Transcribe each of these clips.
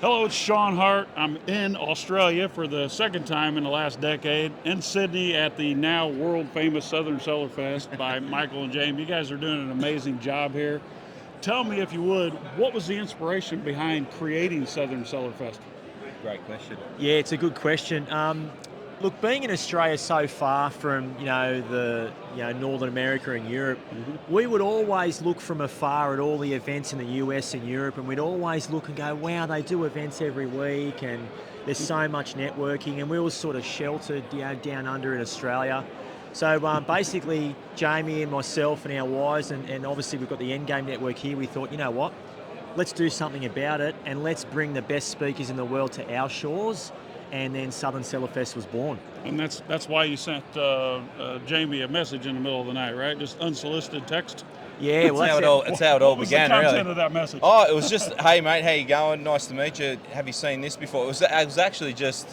Hello, it's Shawn Hart. I'm in Australia for the second time in the last decade, in Sydney at the now world-famous Southern Cellar Fest by Michael and Jamie. You guys are doing an amazing job here. Tell me, if you would, what was the inspiration behind creating Southern Cellar Fest? Great question. Yeah, it's a good question. Look, being in Australia so far from the Northern America and Europe, we would always look from afar at all the events in the US and Europe, and we'd always look and go, "Wow, they do events every week, and there's so much networking." And we were sort of sheltered, down under in Australia. So basically, Jamie and myself and our wives, and obviously we've got the Endgame Network here. We thought, you know what? Let's do something about it, and let's bring the best speakers in the world to our shores. And then Southern Cellar Fest was born. And that's why you sent Jamie a message in the middle of the night, right? Just unsolicited text. Yeah, well, That's how it all What was began, the content really. of that message? Oh, it was just, hey mate, how you going? Nice to meet you. Have you seen this before? It was actually just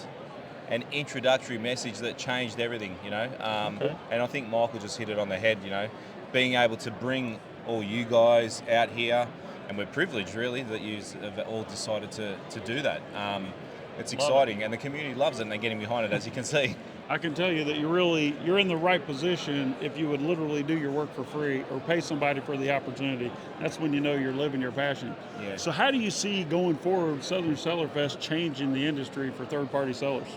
an introductory message that changed everything, Okay. And I think Michael just hit it on the head, being able to bring all you guys out here, and we're privileged really that you have all decided to do that. It's exciting, and the community loves it, and they're getting behind it, as you can see. I can tell you that you're in the right position if you would literally do your work for free or pay somebody for the opportunity. That's when you know you're living your passion. Yeah. So how do you see going forward Southern Cellar Fest changing the industry for third-party sellers?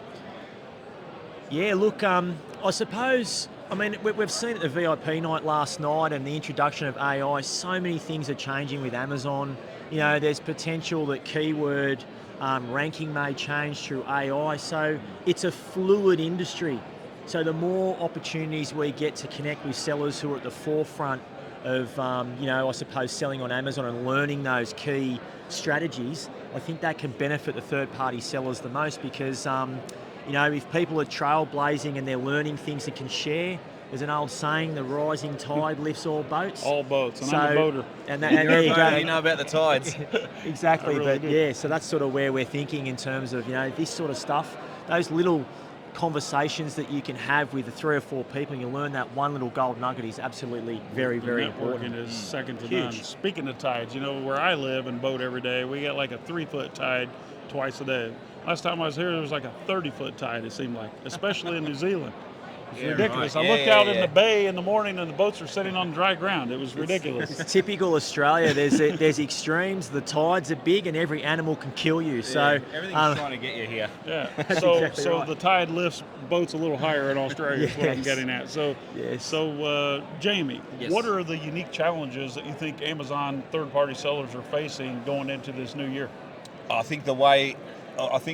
Yeah, look, I suppose, we've seen at the VIP night last night and the introduction of AI, so many things are changing with Amazon. There's potential that keyword ranking may change through AI. So it's a fluid industry. So the more opportunities we get to connect with sellers who are at the forefront of, I suppose, selling on Amazon and learning those key strategies, I think that can benefit the third-party sellers the most because, if people are trailblazing and they're learning things and can share, there's an old saying, the rising tide lifts all boats. All boats, and I'm a boater. And there you go. You know about the tides. Exactly, I really but do. yeah, so that's sort of where we're thinking in terms of, this sort of stuff, those little conversations that you can have with the 3 or 4 people and you learn that one little gold nugget is absolutely very, very Networking important. is second to Huge. none. Speaking of tides, where I live and boat every day, we get like a 3-foot tide twice a day. Last time I was here, there was like a 30-foot tide, it seemed like, especially in New Zealand. It's ridiculous. right. I looked out in the bay in the morning and the boats are sitting on dry ground. It was ridiculous. It's typical Australia. There's extremes. The tides are big, and every animal can kill you. So Everything's trying to get you here. Yeah. That's So exactly right. the tide lifts boats a little higher in Australia is what I'm Yes. getting at. So Yes. Jamie, Yes. what are the unique challenges that you think Amazon third-party sellers are facing going into this new year? I think it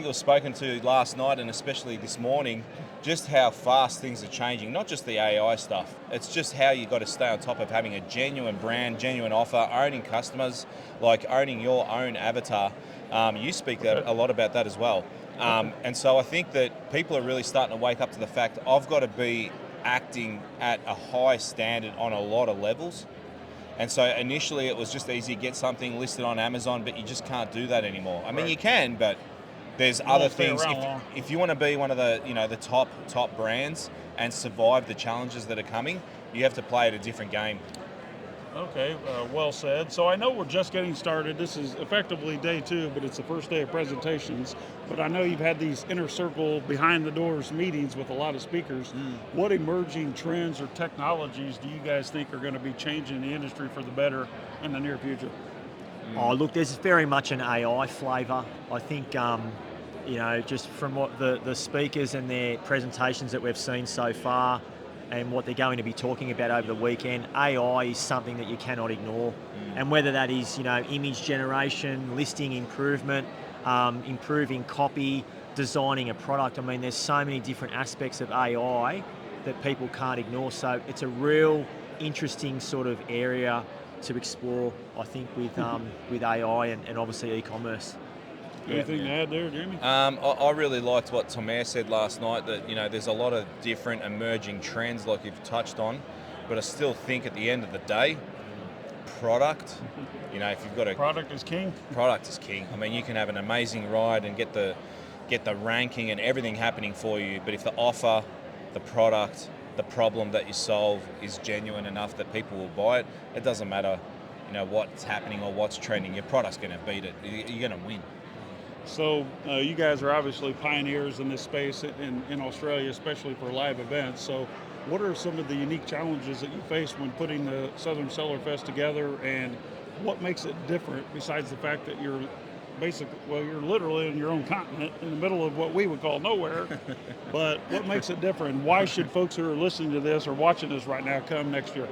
was spoken to last night and especially this morning, just how fast things are changing. Not just the AI stuff. It's just how you got to stay on top of having a genuine brand, genuine offer, owning customers, like owning your own avatar. You speak a lot about that as well. And so I think that people are really starting to wake up to the fact I've got to be acting at a high standard on a lot of levels. And so initially it was just easy to get something listed on Amazon, but you just can't do that anymore. I mean, you can, but there's other won't stay things. around long. If you want to be one of the the top brands and survive the challenges that are coming, you have to play at a different game. Okay, well said. So I know we're just getting started. This is effectively day 2, but it's the first day of presentations. But I know you've had these inner circle, behind the doors meetings with a lot of speakers. What emerging trends or technologies do you guys think are going to be changing the industry for the better in the near future? Oh, look, there's very much an AI flavour. I think, just from what the speakers and their presentations that we've seen so far and what they're going to be talking about over the weekend, AI is something that you cannot ignore. And whether that is, image generation, listing improvement, improving copy, designing a product, there's so many different aspects of AI that people can't ignore. So it's a real interesting sort of area to explore, I think, with AI and obviously e-commerce. Anything to add there, Jamie? I really liked what Tomer said last night, that there's a lot of different emerging trends like you've touched on, but I still think at the end of the day, product, if you've got a Product is king. product is king. You can have an amazing ride and get the ranking and everything happening for you, but if the offer, the product, the problem that you solve is genuine enough that people will buy it, it doesn't matter, what's happening or what's trending. Your product's going to beat it. You're going to win. So you guys are obviously pioneers in this space in Australia, especially for live events. So what are some of the unique challenges that you faced when putting the Southern Seller Fest together, and what makes it different besides the fact that you're you're literally in your own continent in the middle of what we would call nowhere, but what makes it different? Why should folks who are listening to this or watching this right now come next year?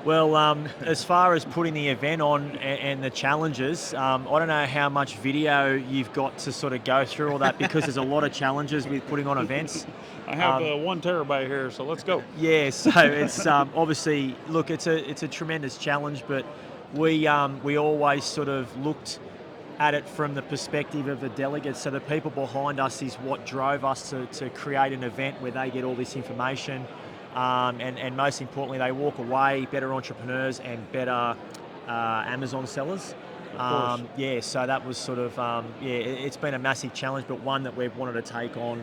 Well, as far as putting the event on and the challenges, I don't know how much video you've got to sort of go through all that, because there's a lot of challenges with putting on events. I have 1 terabyte here, so let's go. Yeah, so it's obviously, look, it's a tremendous challenge, but we always sort of looked at it from the perspective of the delegates. So the people behind us is what drove us to create an event where they get all this information. And most importantly, they walk away better entrepreneurs and better Amazon sellers. Yeah, so that was sort of, it's been a massive challenge, but one that we've wanted to take on,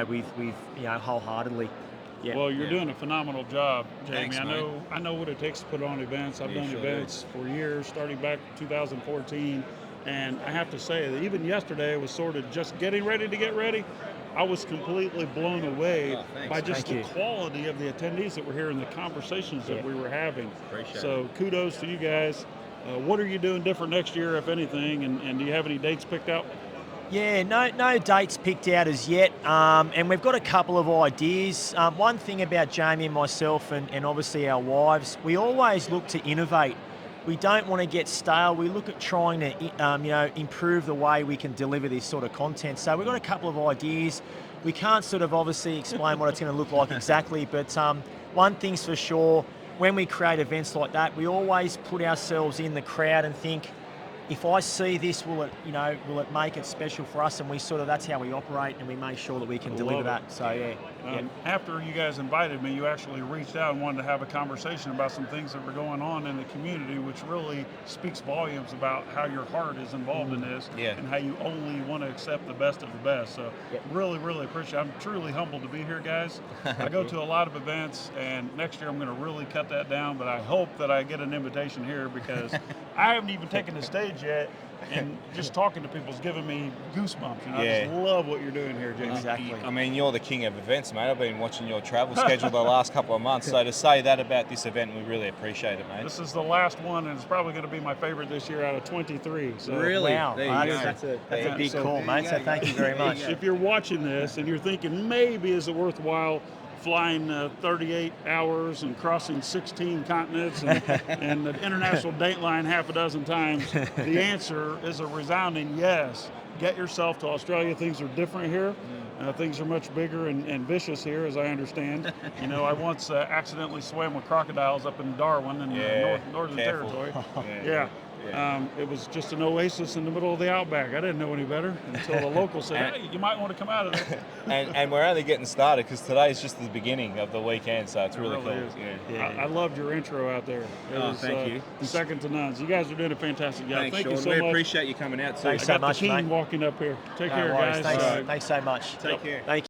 with wholeheartedly. Yeah. Well, you're doing a phenomenal job, Jamie. Thanks, I know what it takes to put on events. I've done events for years, starting back 2014, and I have to say that even yesterday I was sort of just getting ready to get ready. I was completely blown away by just the quality of the attendees that were here and the conversations that we were having. So kudos to you guys. What are you doing different next year, if anything, and do you have any dates picked out? Yeah, no dates picked out as yet, and we've got a couple of ideas. One thing about Jamie and myself, and obviously our wives, we always look to innovate. We don't want to get stale. We look at trying to, improve the way we can deliver this sort of content. So we've got a couple of ideas. We can't sort of obviously explain what it's going to look like exactly, but one thing's for sure, when we create events like that, we always put ourselves in the crowd and think, if I see this, will it make it special for us? And we sort of, that's how we operate, and we make sure that we can deliver that. So yeah. After you guys invited me, you actually reached out and wanted to have a conversation about some things that were going on in the community, which really speaks volumes about how your heart is involved in this, and how you only want to accept the best of the best. So really, really appreciate it. I'm truly humbled to be here, guys. I go to a lot of events, and next year I'm going to really cut that down, but I hope that I get an invitation here, because I haven't even taken the stage yet, and just talking to people is giving me goosebumps. I just love what you're doing here, James. Exactly. I mean, you're the king of events, mate. I've been watching your travel schedule the last couple of months. So to say that about this event, we really appreciate it, mate. This is the last one, and it's probably going to be my favorite this year out of 23. So Really? Wow, that's a big call, mate. So thank you very much. If you're watching this and you're thinking, maybe is it worthwhile flying 38 hours and crossing 16 continents and the international date line half a dozen times, the answer is a resounding yes. Get yourself to Australia. Things are different here. Things are much bigger and vicious here, as I understand. I once accidentally swam with crocodiles up in Darwin in Northern Territory. It was just an oasis in the middle of the outback. I didn't know any better until the locals said, hey, you might want to come out of there. and we're only getting started, because today is just the beginning of the weekend, so it's really cool. I loved your intro out there. It was, thank you. Second to none. So you guys are doing a fantastic job. Thanks, Thank Shawn. you so We much. appreciate you coming out too. Thanks so much, the team mate. walking up here. Take No care, worries. guys. Thanks so much. Take care. Thank you.